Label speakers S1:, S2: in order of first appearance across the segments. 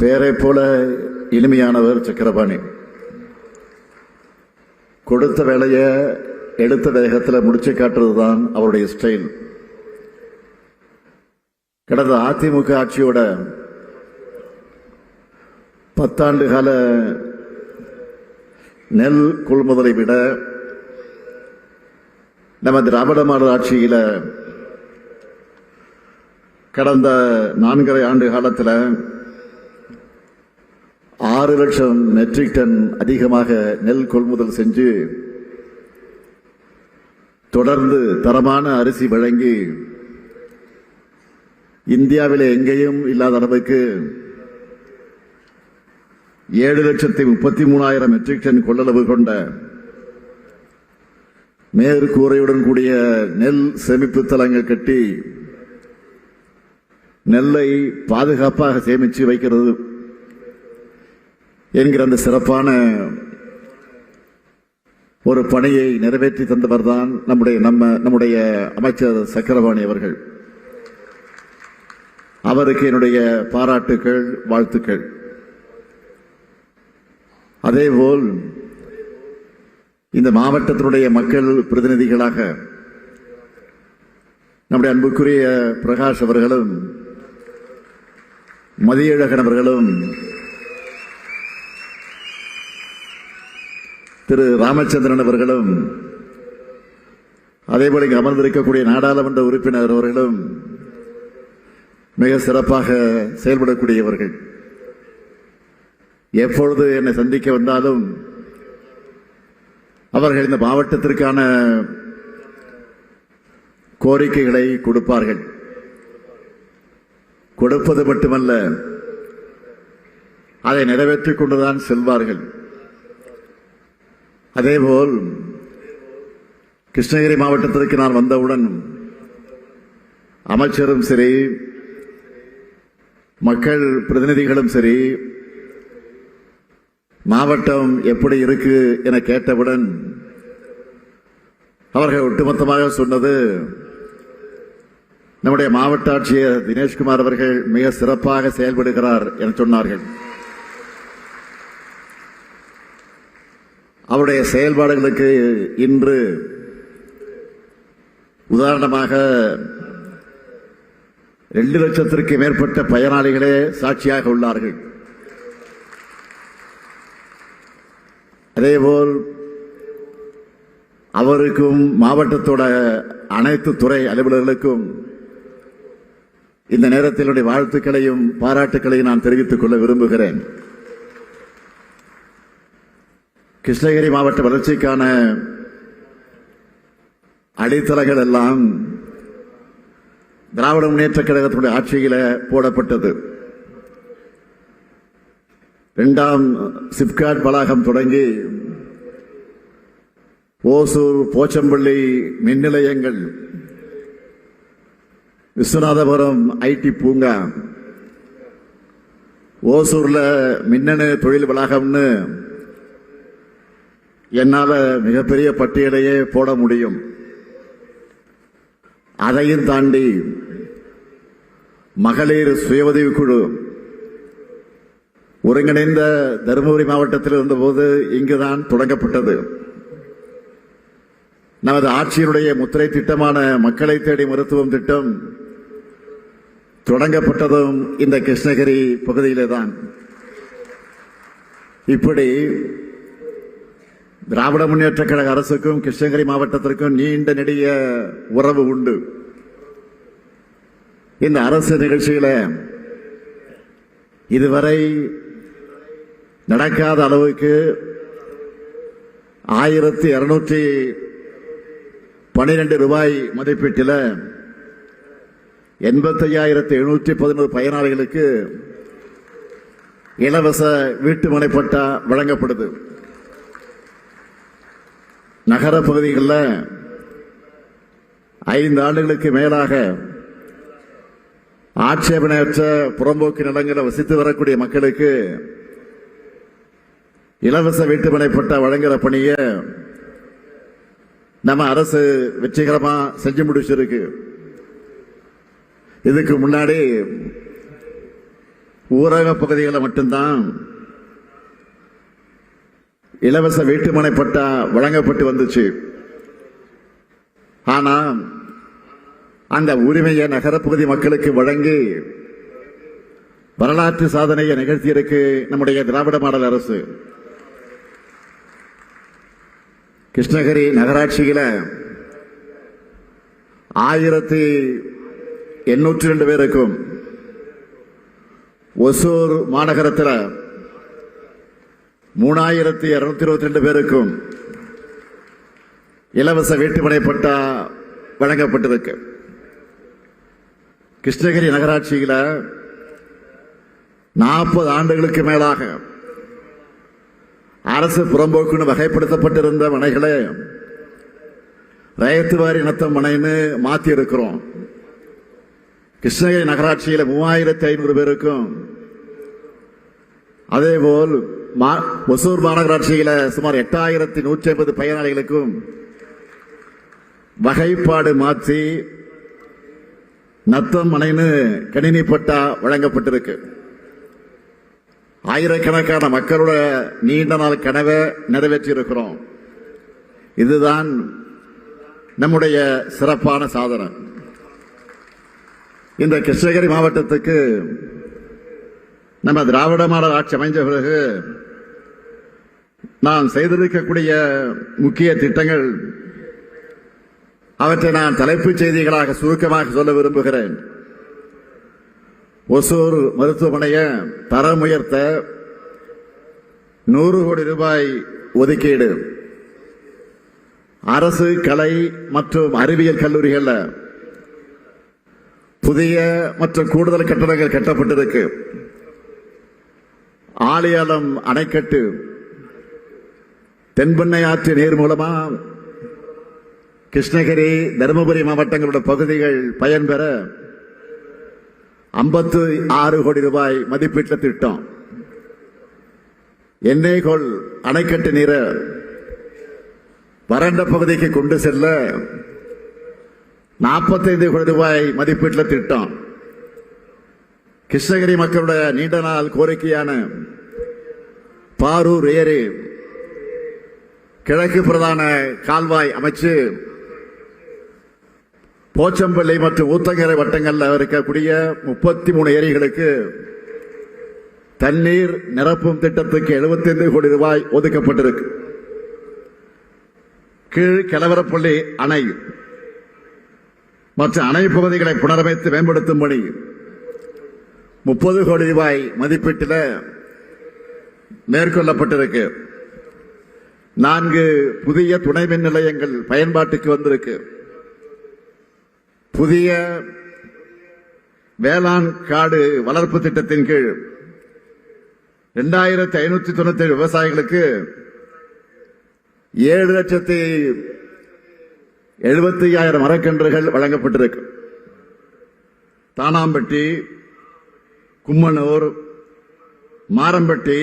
S1: பேரை போல இனிமையானவர் சக்கரபாணி. கொடுத்த வேலையை எடுத்த வேகத்தில் முடிச்சு காட்டுறதுதான் அவருடைய ஸ்டைல். கடந்த அதிமுக ஆட்சியோட 10 ஆண்டு கால நெல் கொள்முதலை விட நம்ம திராவிட மாடல் ஆட்சியில கடந்த 4.5 ஆண்டு காலத்தில் 6 லட்சம் மெட்ரிக் டன் அதிகமாக நெல் கொள்முதல் செஞ்சு தொடர்ந்து தரமான அரிசி வழங்கி இந்தியாவில் எங்கேயும் இல்லாத அளவுக்கு 7,33,000 மெட்ரிக் டன் கொள்ளளவு கொண்ட மேற்கூரையுடன் கூடிய நெல் சேமிப்பு தளங்கள் கட்டி நெல்லை பாதுகாப்பாக சேமித்து வைக்கிறது என்கிற அந்த சிறப்பான ஒரு பணியை நிறைவேற்றி தந்தவர் தான் நம்முடைய அமைச்சர் சக்கரபாணி அவர்கள். அவருக்கு என்னுடைய பாராட்டுக்கள், வாழ்த்துக்கள். அதேபோல் இந்த மாவட்டத்தினுடைய மக்கள் பிரதிநிதிகளாக நம்முடைய அன்புக்குரிய பிரகாஷ் அவர்களும் மதியழகன் அவர்களும் திரு ராமச்சந்திரன் அவர்களும் அதேபோல இங்கு அமர்ந்திருக்கக்கூடிய நாடாளுமன்ற உறுப்பினர் அவர்களும் மிக சிறப்பாக செயல்படக்கூடியவர்கள். எப்பொழுது என்னை சந்திக்க வந்தாலும் அவர்கள் இந்த மாவட்டத்திற்கான கோரிக்கைகளை கொடுப்பார்கள். கொடுப்பது மட்டுமல்ல, அதை நிறைவேற்றிக் கொண்டுதான் செல்வார்கள். அதேபோல் கிருஷ்ணகிரி மாவட்டத்திற்கு நான் வந்தவுடன் அமைச்சரும் சரி, மக்கள் பிரதிநிதிகளும் சரி, மாவட்டம் எப்படி இருக்கு என கேட்டவுடன் அவர்கள் ஒட்டுமொத்தமாக சொன்னது, நம்முடைய மாவட்ட ஆட்சியர் தினேஷ்குமார் அவர்கள் மிக சிறப்பாக செயல்படுகிறார் என சொன்னார்கள். அவருடைய செயல்பாடுகளுக்கு இன்று உதாரணமாக 2 லட்சத்திற்கு மேற்பட்ட பயனாளிகளே சாட்சியாக உள்ளார்கள். அதேபோல் அவருக்கும் மாவட்டத்தோட அனைத்து துறை அலுவலர்களுக்கும் இந்த நேரத்தில் வாழ்த்துக்களையும் பாராட்டுக்களையும் நான் தெரிவித்துக் கொள்ள விரும்புகிறேன். கிருஷ்ணகிரி மாவட்ட வளர்ச்சிக்கான அடித்தளங்கள் எல்லாம் திராவிட முன்னேற்ற கழகத்தினுடைய ஆட்சியில போடப்பட்டது. 2ஆம் சிப்காட் வளாகம் தொடங்கி ஓசூர், போச்சம்பள்ளி மின் நிலையங்கள், விஸ்வநாதபுரம் ஐடி பூங்கா, ஓசூர்ல மின்னணு தொழில் வளாகம்னு என்னால மிகப்பெரிய பட்டியலையே போட முடியும். அதையும் தாண்டி மகளிர் சுய உதவிக்குழு ஒருங்கிணைந்த தருமபுரி மாவட்டத்தில் இருந்தபோது இங்குதான் தொடங்கப்பட்டது. நமது ஆட்சியினுடைய முத்திரை திட்டமான மக்களை தேடி மருத்துவம் திட்டம் தொடங்கப்பட்டதும் இந்த கிருஷ்ணகிரி பகுதியிலே தான். இப்படி திராவிட முன்னேற்ற கழக அரசுக்கும் கிருஷ்ணகிரி மாவட்டத்திற்கும் நீண்ட நெடிய உறவு உண்டு. இந்த அரசு நிகழ்ச்சியில இதுவரை நடக்காத அளவுக்கு 1212 ரூபாய் மதிப்பீட்டில் 85,711 பயனாளிகளுக்கு இலவச வீட்டுமனை பட்டா வழங்கப்படுது. நகர பகுதிகளில் 5 ஆண்டுகளுக்கு மேலாக ஆட்சேபனையற்ற புறம்போக்கு நிலங்களில் வசித்து வரக்கூடிய மக்களுக்கு இலவச வீட்டுமனை பட்டா வழங்குகிற பணியை நம்ம அரசு வெற்றிகரமா செஞ்சு முடிச்சிருக்கு. இதுக்கு முன்னாடி ஊரக பகுதிகளில் மட்டும்தான் இலவச வீட்டுமனை பட்டா வழங்கப்பட்டு வந்துச்சு. ஆனா அந்த உரிமையை நகரப்பகுதி மக்களுக்கு வழங்கி வரலாற்று சாதனையை நிகழ்த்தியிருக்கு நம்முடைய திராவிட மாடல் அரசு. கிருஷ்ணகிரி நகராட்சியில 1802 பேருக்கும், ஒசூர் மாநகரத்தில் 3222 பேருக்கும் இலவச வீட்டுமனை பட்டா வழங்கப்பட்டிருக்கு. கிருஷ்ணகிரி நகராட்சியில் 40 ஆண்டுகளுக்கு மேலாக அரசு புறம்போக்குன்னு வகைப்படுத்தப்பட்டிருந்த மனைகளை ரயத்து வாரி நத்தம் மனைன்னு மாற்றி இருக்கிறோம். கிருஷ்ணகிரி நகராட்சியில் 3500 பேருக்கும், அதேபோல் ஒசூர் மாநகராட்சியில் சுமார் 8150 பயனாளிகளுக்கும் வகைப்பாடு மாற்றி நத்தம் மனைன்னு கணினி பட்டா வழங்கப்பட்டிருக்கு. ஆயிரக்கணக்கான மக்களோட நீண்ட நாள் கனவை நிறைவேற்றி இருக்கிறோம். இதுதான் நம்முடைய சிறப்பான சாதனை. இந்த கிருஷ்ணகிரி மாவட்டத்துக்கு நம்ம திராவிட மாடல் ஆட்சி அமைஞ்ச பிறகு நான் செய்திருக்கக்கூடிய முக்கிய திட்டங்கள், அவற்றை நான் தலைப்புச் செய்திகளாக சுருக்கமாக சொல்ல விரும்புகிறேன். ஒசூர் மருத்துவமனையை தரம் உயர்த்த 100 கோடி ரூபாய் ஒதுக்கீடு. அரசு கலை மற்றும் அறிவியல் கல்லூரிகளில் புதிய மற்றும் கூடுதல் கட்டடங்கள் கட்டப்பட்டிருக்கு. ஆழியாலம் அணைக்கட்டு தென்பெண்ணை ஆற்று நீர் மூலமா கிருஷ்ணகிரி, தருமபுரி மாவட்டங்களோட பகுதிகள் பயன்பெற 56 கோடி ரூபாய் மதிப்பீட்டு திட்டம். எண்ணெய்கோள் அணைக்கட்டு நீரை வறண்ட பகுதிக்கு கொண்டு செல்ல 45 கோடி ரூபாய் மதிப்பீட்டு திட்டம். கிருஷ்ணகிரி மக்களுடைய நீண்ட நாள் கோரிக்கையான பாரூர் ஏரி கிழக்கு பிரதான கால்வாய் அமைச்சு போச்சம்பள்ளி மற்றும் ஊத்தங்கரை வட்டங்களில் இருக்கக்கூடிய 33 ஏரிகளுக்கு தண்ணீர் நிரப்பும் திட்டத்துக்கு 75 கோடி ரூபாய் ஒதுக்கப்பட்டிருக்கு. கீழ் கலவரப்பள்ளி அணை மற்ற அணை பகுதிகளை புனரமைத்து மேம்படுத்தும் பணி 30 கோடி ரூபாய் மதிப்பீட்டில் மேற்கொள்ளப்பட்டிருக்கு. 4 புதிய துணை மின் நிலையங்கள் பயன்பாட்டுக்கு வந்திருக்கு. புதிய வேளாண் காடு வளர்ப்பு திட்டத்தின் கீழ் 2597 விவசாயிகளுக்கு 7,75,000 மரக்கன்றுகள் வழங்கப்பட்டிருக்கு. தானாம்பட்டி, கும்மனூர், மாரம்பட்டி,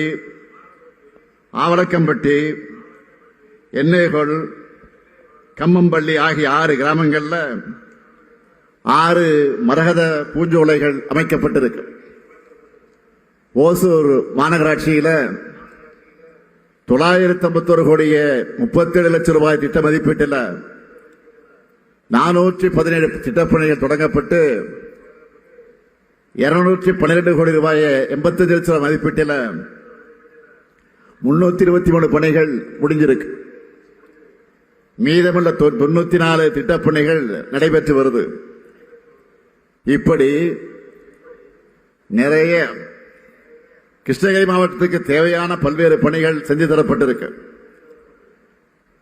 S1: ஆவலக்கம்பட்டி, எண்ணெய்கோள், கம்மம்பள்ளி ஆகிய 6 கிராமங்களில் 6 மரகத பூஞ்சோலைகள் அமைக்கப்பட்டிருக்கு. ஓசூர் மாநகராட்சியில் 951 கோடியே 37 லட்சம் ரூபாய் திட்ட மதிப்பீட்டில் 417 திட்டப்பணிகள் தொடங்கப்பட்டு 212 கோடி ரூபாய் 85 லட்சம் மதிப்பீட்டில் 323 பணிகள் முடிஞ்சிருக்கு. மீதமுள்ள 94 திட்டப்பணிகள் நடைபெற்று வருது. இப்படி நிறைய கிருஷ்ணகிரி மாவட்டத்துக்கு தேவையான பல்வேறு பணிகள் செஞ்சு தரப்பட்டிருக்கு.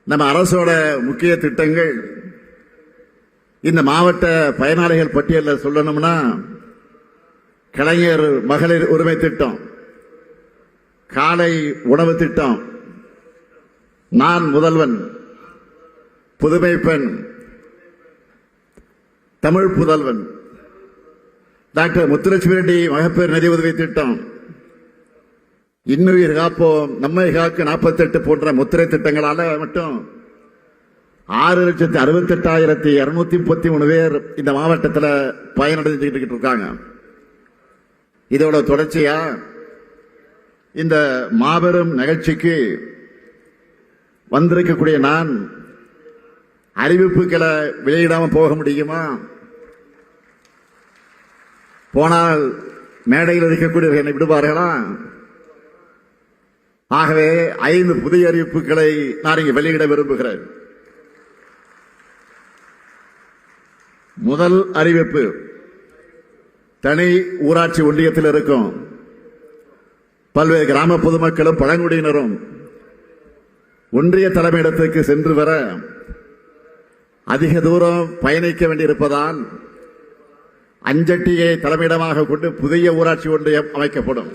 S1: நம்ம அரசோட முக்கிய திட்டங்கள் இந்த மாவட்ட பயனாளிகள் பட்டியலில் சொல்லணும்னா, கலைஞர் மகளிர் உரிமை திட்டம், காலை உணவு திட்டம், நான் முதல்வன், புதுமை பெண், தமிழ் புதல்வன், டாக்டர் முத்துலட்சுமி ரெட்டி மகப்பேறு நிதி உதவி திட்டம், இன்னுயிர் காப்போம், நம்மை காக்க 48 போன்ற முத்திரை திட்டங்களால மட்டும் 6,68,233 பேர் இந்த மாவட்டத்தில் பயனடைஞ்சுக்கிட்டு இருக்காங்க. இதோட தொடர்ச்சியா இந்த மாபெரும் நிகழ்ச்சிக்கு வந்திருக்கக்கூடிய நான் அறிவிப்புகளை வெளியிடாம போக முடியுமா? போனால் மேடையில் இருக்கக்கூடிய என்னை விடுவார்களா? ஆகவே 5 புதிய அறிவிப்புகளை நான் இங்கு வெளியிட விரும்புகிறேன். முதல் அறிவிப்பு, தனி ஊராட்சி ஒன்றியத்தில் இருக்கும் பல்வேறு கிராம பொதுமக்களும் பழங்குடியினரும் ஒன்றிய தலைமையிடத்திற்கு சென்று வர அதிக தூரம் பயணிக்க வேண்டியிருப்பதால் அஞ்சட்டியை தலைமையிடமாக கொண்டு புதிய ஊராட்சி ஒன்றியம் அமைக்கப்படும்.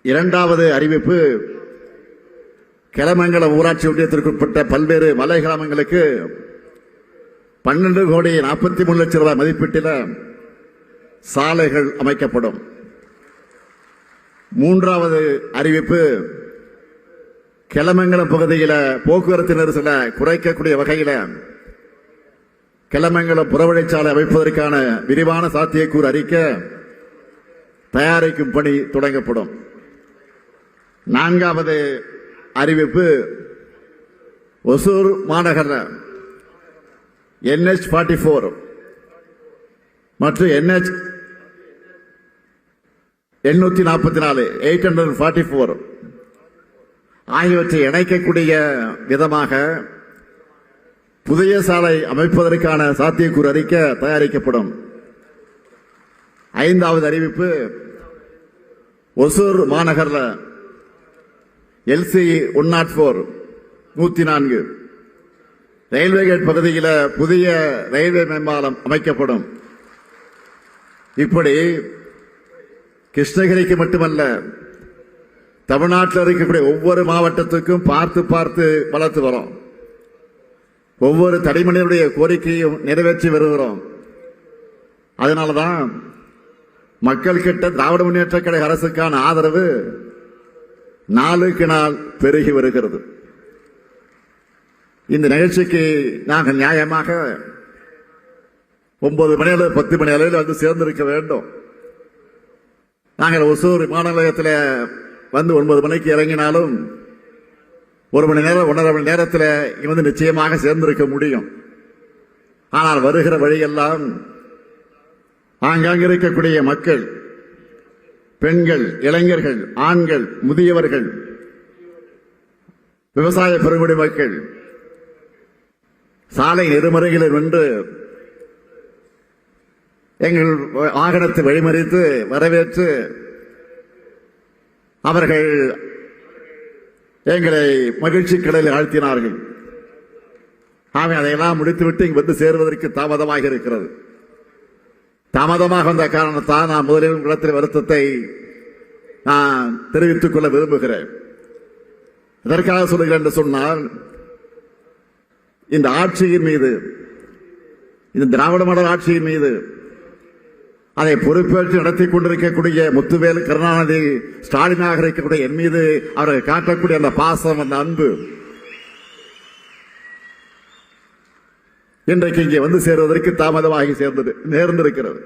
S1: இரண்டாவது அறிவிப்பு, கிளமங்கலம் ஊராட்சி ஒன்றியத்திற்குட்பட்ட பல்வேறு மலை கிராமங்களுக்கு 12 கோடி 43 லட்சம் ரூபாய் மதிப்பீட்டில் சாலைகள் அமைக்கப்படும். மூன்றாவது அறிவிப்பு, கிளமங்கலம் பகுதியில் போக்குவரத்து நெரிசலை குறைக்கக்கூடிய வகையில் கிளமங்கலம் புறவழிச்சாலை அமைப்பதற்கான விரிவான சாத்தியக்கூறு அறிக்கை தயாரிக்கும் பணி தொடங்கப்படும். நான்காவது அறிவிப்பு, ஒசூர் மாநகர NH 44 மற்றும் NH 844 ஆகியவற்றை இணைக்கக்கூடிய விதமாக புதிய சாலை அமைப்பதற்கான சாத்தியக்கூறு அறிக்கை தயாரிக்கப்படும். ஐந்தாவது அறிவிப்பு, ஒசூர் மாநகரில் LC 104 ரயில்வே கேட் பகுதியில் புதிய ரயில்வே மேம்பாலம் அமைக்கப்படும். இப்படி கிருஷ்ணகிரிக்கு மட்டுமல்ல, தமிழ்நாட்டில் இருக்கக்கூடிய ஒவ்வொரு மாவட்டத்துக்கும் பார்த்து பார்த்து வளர்த்து வரோம். ஒவ்வொரு தனிமனிதனுடைய கோரிக்கையும் நிறைவேற்றி வருகிறோம். அதனாலதான் மக்கள் கிட்ட திராவிட முன்னேற்ற கழக அரசுக்கான ஆதரவு நாளுக்கு நாள் பெருகி வருகிறது. இந்த நிகழ்ச்சிக்கு நாங்கள் நியாயமாக 9 மணி அளவு 10 மணி அளவில் வந்து சேர்ந்திருக்க வேண்டும். நாங்கள் ஒசூர் விமான நிலையத்தில் வந்து 9 மணிக்கு இறங்கினாலும் 1 மணி நேரம் 1.5 மணி நேரத்தில் இங்க வந்து நிச்சயமாக சேர்ந்திருக்க முடியும். ஆனால் வருகிற வழியெல்லாம் ஆங்காங்க இருக்கக்கூடிய மக்கள், பெண்கள், இளைஞர்கள், ஆண்கள், முதியவர்கள், விவசாய பெருங்குடி மக்கள் சாலை நெருமறைகளில் நின்று எங்கள் வாகனத்தை வழிமறித்து வரவேற்று அவர்கள் எங்களை மகிழ்ச்சி கடலில் ஆழ்த்தினார்கள். ஆகவே அதையெல்லாம் முடித்துவிட்டு இங்கு வந்து சேருவதற்கு தாமதமாக இருக்கிறது. தாமதமாக வந்த காரணத்தால் நான் முதலில் இடத்தில் வருத்தத்தை நான் தெரிவித்துக் கொள்ள விரும்புகிறேன். எதற்காக சொல்லுகிறேன் என்று சொன்னால், இந்த ஆட்சியின் மீது, இந்த திராவிட மாடல் ஆட்சியின் மீது அதை பொறுப்பேற்று நடத்திக் கொண்டிருக்கக்கூடிய முத்துவேல், கருணாநிதி, ஸ்டாலினாக இருக்கக்கூடிய என் மீது அவர்கள் காட்டக்கூடிய அந்த பாசம், அந்த அன்பு இன்றைக்கு இங்கே வந்து சேருவதற்கு தாமதமாகி நேர்ந்திருக்கிறது.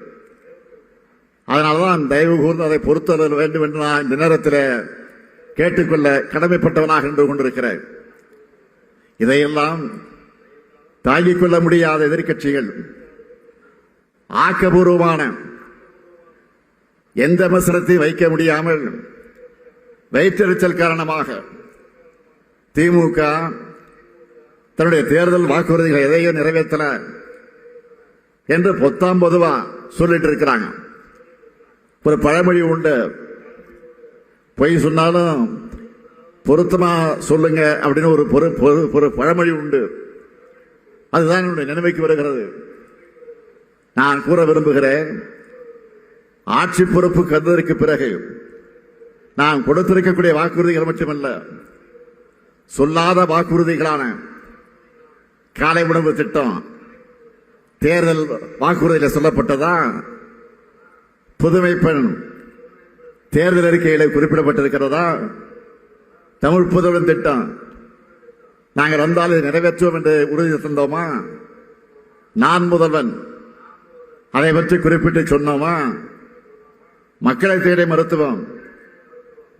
S1: அதனால்தான் தயவு கூர்ந்து அதை பொறுத்தல் வேண்டும் என்று நான் இந்த நேரத்தில் கேட்டுக்கொள்ள கடமைப்பட்டவனாக நின்று கொண்டிருக்கிறேன். இதையெல்லாம் தாங்கிக் கொள்ள முடியாத எதிர்க்கட்சிகள் ஆக்கபூர்வமான எந்த விமர்சனத்தையும் வைக்க முடியாமல் வயிற்றெரிச்சல் காரணமாக திமுக தன்னுடைய தேர்தல் வாக்குறுதிகளை எதையும் நிறைவேற்றல என்று பொத்தாம் பொதுவா சொல்லிட்டு இருக்கிறாங்க. ஒரு பழமொழி உண்டு, பொய் சொன்னாலும் பொருத்தமா சொல்லுங்க அப்படின்னு ஒரு பழமொழி உண்டு. அதுதான் என்னுடைய நினைவுக்கு வருகிறது. நான் கூற விரும்புகிறேன், ஆட்சி பொறுப்பு கந்ததற்கு பிறகு நான் கொடுத்திருக்கக்கூடிய வாக்குறுதிகள் மட்டுமல்ல, சொல்லாத வாக்குறுதிகளான காலை உணவு திட்டம் தேர்தல் வாக்குறுதியில் சொல்லப்பட்டதா, புதுமை பெண் தேர்தல் அறிக்கையில் குறிப்பிடப்பட்டிருக்கிறதா, தமிழ் புதல்வன் திட்டம் நாங்கள் வந்தால் நிறைவேற்றுவோம் என்று உறுதி தந்தோமா, நான் முதல்வன் அதை பற்றி குறிப்பிட்டு சொன்னோமா? மக்களை தேடி மருத்துவம்,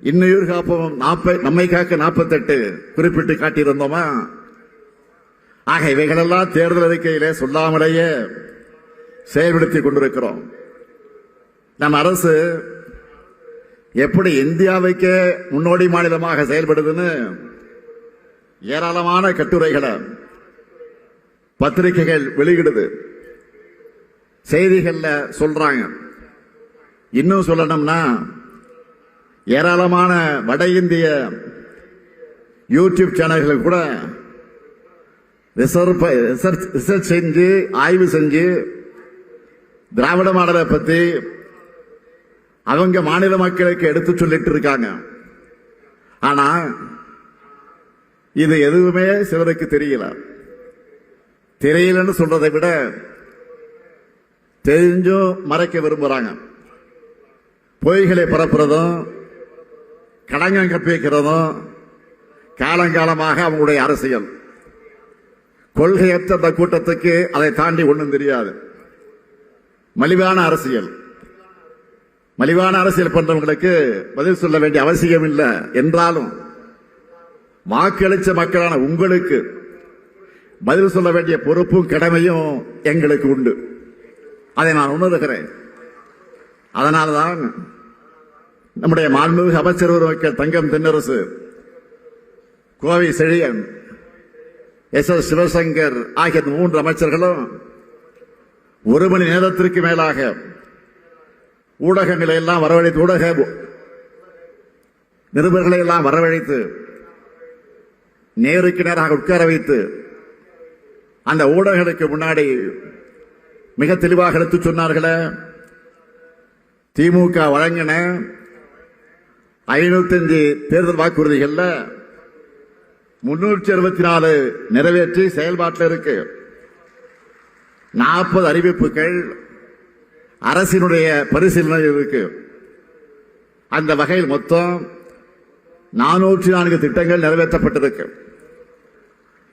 S1: இன்னுயிர் காப்போம், நம்மை காக்க 48 குறிப்பிட்டு காட்டியிருந்தோமா? ஆக இவைகளெல்லாம் தேர்தல் அறிக்கையிலே சொல்லாமலேயே செயல்படுத்திக் கொண்டிருக்கிறோம். நம் அரசு எப்படி இந்தியாவுக்கே முன்னோடி மாநிலமாக செயல்படுதுன்னு ஏராளமான கட்டுரைகளை பத்திரிகைகள் வெளியிடுது, செய்திகள்ல சொல்றாங்க. இன்னும் சொல்லணும்னா ஏராளமான வட இந்திய யூடியூப் சேனல்கள் கூட ரிசர்ச் செஞ்சு ஆய்வு செஞ்சு திராவிட மாடலை பத்தி அவங்க மாநில மக்களுக்கு எடுத்து சொல்லிட்டு இருக்காங்க. ஆனா இது எதுவுமே சிலருக்கு தெரியலன்னு சொல்றதை விட தெரிஞ்சும் மறைக்க விரும்புறாங்க. பொய்களை பரப்புறதும் கடங்கம் கற்பிக்கிறதும் காலங்காலமாக அவங்களுடைய அரசியல். கொள்கையற்ற அந்த கூட்டத்துக்கு அதை தாண்டி ஒன்றும் தெரியாது. மலிவான அரசியல் பண்றவங்களுக்கு பதில் சொல்ல வேண்டிய அவசியம் இல்லை. என்றாலும் வாக்களிச்ச மக்களான உங்களுக்கு பதில் சொல்ல வேண்டிய பொறுப்பும் கடமையும் எங்களுக்கு உண்டு. அதை நான் உணர்கிறேன். அதனால்தான் நம்முடைய மாண்புமிகு அமைச்சர் ஒருவர் தங்கம் தென்னரசு, கோவை செழியன், எஸ் சிவசங்கர் ஆகிய 3 அமைச்சர்களும் 1 மணி நேரத்திற்கு மேலாக ஊடகங்களை எல்லாம் வரவழைத்து, ஊடக நிருபர்களை எல்லாம் வரவழைத்து நேருக்கு நேராக உட்கார வைத்து அந்த ஊடகங்களுக்கு முன்னாடி மிக தெளிவாக எடுத்து சொன்னார்களே, திமுக வழங்கின 505 தேர்தல் வாக்குறுதிகள்ல 364 நிறைவேற்றி செயல்பாட்டில் இருக்கு. 40 அறிவிப்புகள் அரசினுடைய பரிசீலனை இருக்கு. அந்த வகையில் மொத்தம் 404 திட்டங்கள் நிறைவேற்றப்பட்டிருக்கு.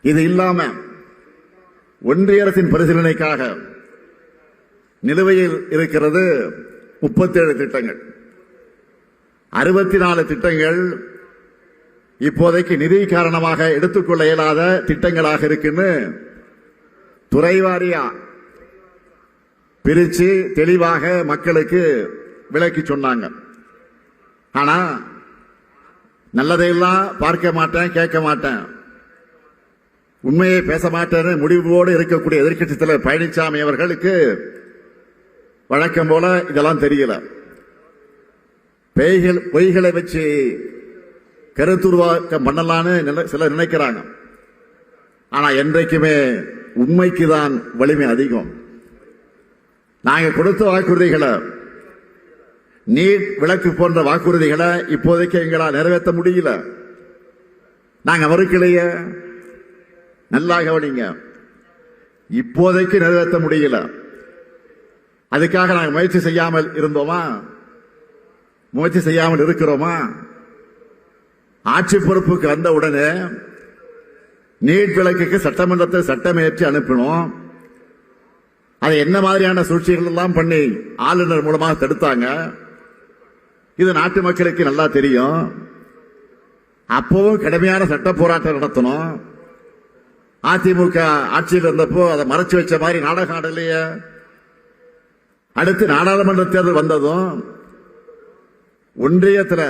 S1: இது இல்லாம ஒன்றிய அரசின் பரிசீலனைக்காக நிலுவையில் இருக்கிறது 37 திட்டங்கள். 64 திட்டங்கள் இப்போதைக்கு நிதி காரணமாக எடுத்துக்கொள்ள இயலாத திட்டங்களாக இருக்குன்னு துறைவாரியா பிரிச்சு தெளிவாக மக்களுக்கு விளக்கி சொன்னாங்க. ஆனா நல்லதையெல்லாம் பார்க்க மாட்டேன், கேட்க மாட்டேன், உண்மையை பேச மாட்டேன்னு முடிவோடு இருக்கக்கூடிய எதிர்க்கட்சித் தலைவர் பழனிசாமி அவர்களுக்கு வழக்கம் போல இதெல்லாம் தெரியல. பொய்களை வச்சு கருத்துருவாக்கம் பண்ணலான்னு சிலர் நினைக்கிறாங்க. ஆனா என்றைக்குமே உண்மைக்குதான் வலிமை அதிகம். நாங்க கொடுத்த வாக்குறுதிகளை, நீட் விலக்கு போன்ற வாக்குறுதிகளை இப்போதைக்கு எங்களால் நிறைவேற்ற முடியல. நாங்க மறுக்கலையே, நல்லா கவனிங்க, இப்போதைக்கு நிறைவேற்ற முடியல. அதுக்காக நாங்கள் முயற்சி செய்யாமல் இருந்தோமா? முயற்சி செய்யாமல் இருக்கிறோமா? ஆட்சி பொறுப்புக்கு வந்த உடனே நீட் விலக்குக்கு சட்டமன்றத்தை சட்டமேற்றி அனுப்பினோம். அதை என்ன மாதிரியான சூழ்ச்சிகள் எல்லாம் பண்ணி ஆளுநர் மூலமாக தடுத்தாங்க, இது நாட்டு மக்களுக்கு நல்லா தெரியும். அப்பவும் கடுமையான சட்ட போராட்டம் நடத்தணும். அதிமுக ஆட்சியில் இருந்தப்போ அதை மறைச்சு வச்ச மாதிரி நாடகம் ஆடலையே. அடுத்து நாடாளுமன்ற தேர்தல் வந்ததும் ஒன்றியத்தில்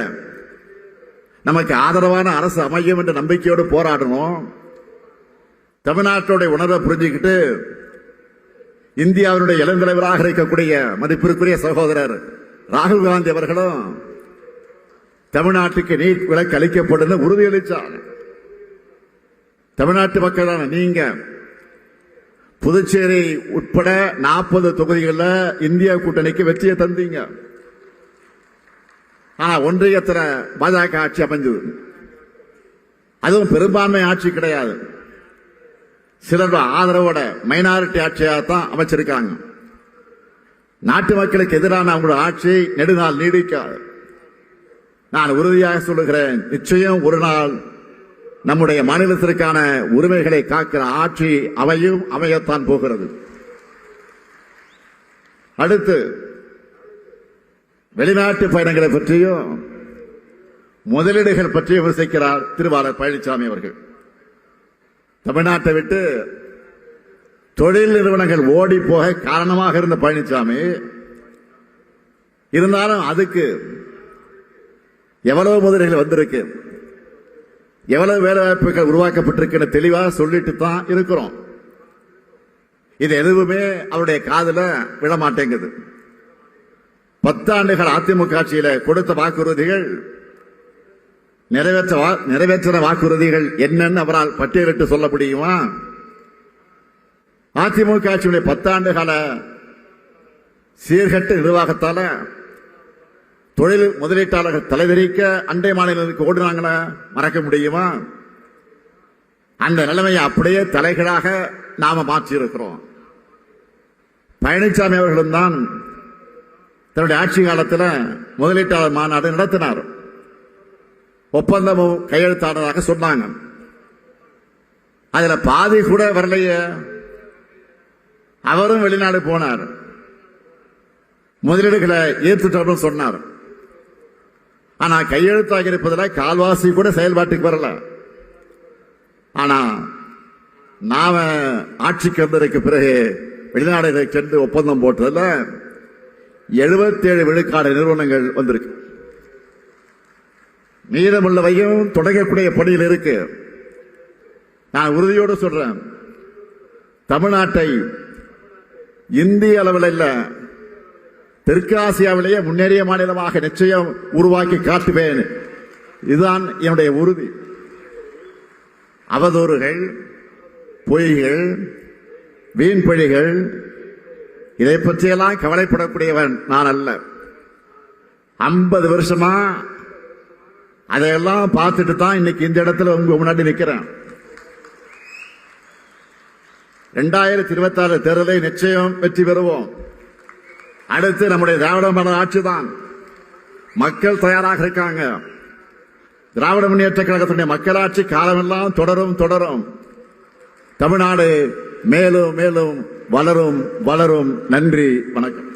S1: நமக்கு ஆதரவான அரசு அமையும் என்ற நம்பிக்கையோடு போராடணும். தமிழ்நாட்டுடைய உணர்வை புரிஞ்சுக்கிட்டு இந்தியாவினுடைய இளந்தலைவராக இருக்கக்கூடிய மதிப்பிற்குரிய சகோதரர் ராகுல் காந்தி அவர்களும் தமிழ்நாட்டுக்கு நீட் விலக்கு அளிக்கப்படும் உறுதியளித்தார். தமிழ்நாட்டு மக்களான நீங்க புதுச்சேரி உட்பட 40 தொகுதிகளில் இந்தியா கூட்டணிக்கு வெற்றியை தந்தீங்க. ஆனா ஒன்றியத்தில் பாஜக ஆட்சி அமைஞ்சது. அதுவும் பெரும்பான்மை ஆட்சி கிடையாது, சிலர் ஆதரவோட மைனாரிட்டி ஆட்சியாகத்தான் அமைச்சிருக்காங்க. நாட்டு மக்களுக்கு எதிரான அவங்களோட ஆட்சி நெடுநாள் நீடிக்காது. நான் உறுதியாக சொல்லுகிறேன், நிச்சயம் ஒரு நாள் நம்முடைய மாநிலத்திற்கான உரிமைகளை காக்கிற ஆட்சி அமையத்தான் போகிறது. அடுத்து வெளிநாட்டு பயணங்களை பற்றியும் முதலீடுகள் பற்றியும் விமர்சிக்கிறார் திருவாளர் பழனிசாமி அவர்கள். தமிழ்நாட்டை விட்டு தொழில் நிறுவனங்கள் ஓடி போக காரணமாக இருந்த பழனிசாமி, இருந்தாலும் அதுக்கு எவ்வளவு முதலீடுகள் வந்திருக்கு, எவ்வளவு வேலைவாய்ப்புகள் உருவாக்கப்பட்டிருக்கு தெளிவாக சொல்லிட்டு தான் இருக்கிறோம். இது எதுவுமே அவருடைய காதுல விழமாட்டேங்குது. 10 ஆண்டுகள் அதிமுக ஆட்சியில கொடுத்த வாக்குறுதிகள், நிறைவேற்ற வாக்குறுதிகள் என்னன்னு அவரால் பட்டியலிட்டு சொல்ல முடியுமா? அதிமுக ஆட்சியுடைய 10 ஆண்டு கால சீர்கட்ட நிர்வாகத்தால தொழில் முதலீட்டாளர்கள் தலைவிரிக்க அண்டை மாநிலங்களுக்கு ஓடுனாங்களா மறக்க முடியுமா? அந்த நிலைமையை அப்படியே தலைகளாக நாம மாற்றி இருக்கிறோம். பழனிசாமி அவர்களும் தான் தன்னுடைய ஆட்சி காலத்தில் முதலீட்டாளர் மாநாடு நடத்தினார். ஒப்பந்தமும் கையெழுத்தானதாக சொன்னாங்க. அதுல பாதி கூட வரலையே. அவரும் வெளிநாடு போனார், முதலீடுகளை ஏற்றுட்டோம் சொன்னார். ஆனா கையெழுத்தாக இருப்பதில் கால்வாசி கூட செயல்பாட்டுக்கு வரல. ஆனா நாம ஆட்சிக்கு வந்ததற்கு பிறகு வெளிநாடுகளை சென்று ஒப்பந்தம் போட்டதுல 77 விழுக்காடு நிறுவனங்கள் வந்திருக்கு. மீதமுள்ளவையும் தொடங்கக்கூடிய பணியில் இருக்கு. நான் உறுதியோடு சொல்றேன், தமிழ்நாட்டை இந்திய அளவில் இல்ல, தெற்காசியாவிலேயே முன்னேறிய மாநிலமாக நிச்சயம் உருவாக்கி காட்டுவேன். இதுதான் என்னுடைய உறுதி. அவதூறுகள், பொய்கள், வீண்பழிகள், இதை பற்றியெல்லாம் கவலைப்படக்கூடியவன் நான் அல்ல. 50 வருஷமா அதையெல்லாம் பார்த்துட்டு தான் இன்னைக்கு இந்த இடத்துல உங்க முன்னாடி நிற்கிறேன். 2026 தேர்தலை நிச்சயம் வெற்றி பெறுவோம். அடுத்து நம்முடைய திராவிட மாடல் ஆட்சி தான். மக்கள் தயாராக இருக்காங்க. திராவிட முன்னேற்ற கழகத்துடைய மக்களாட்சி காலமெல்லாம் தொடரும் தொடரும். தமிழ்நாடு மேலும் மேலும் வளரும் வளரும். நன்றி, வணக்கம்.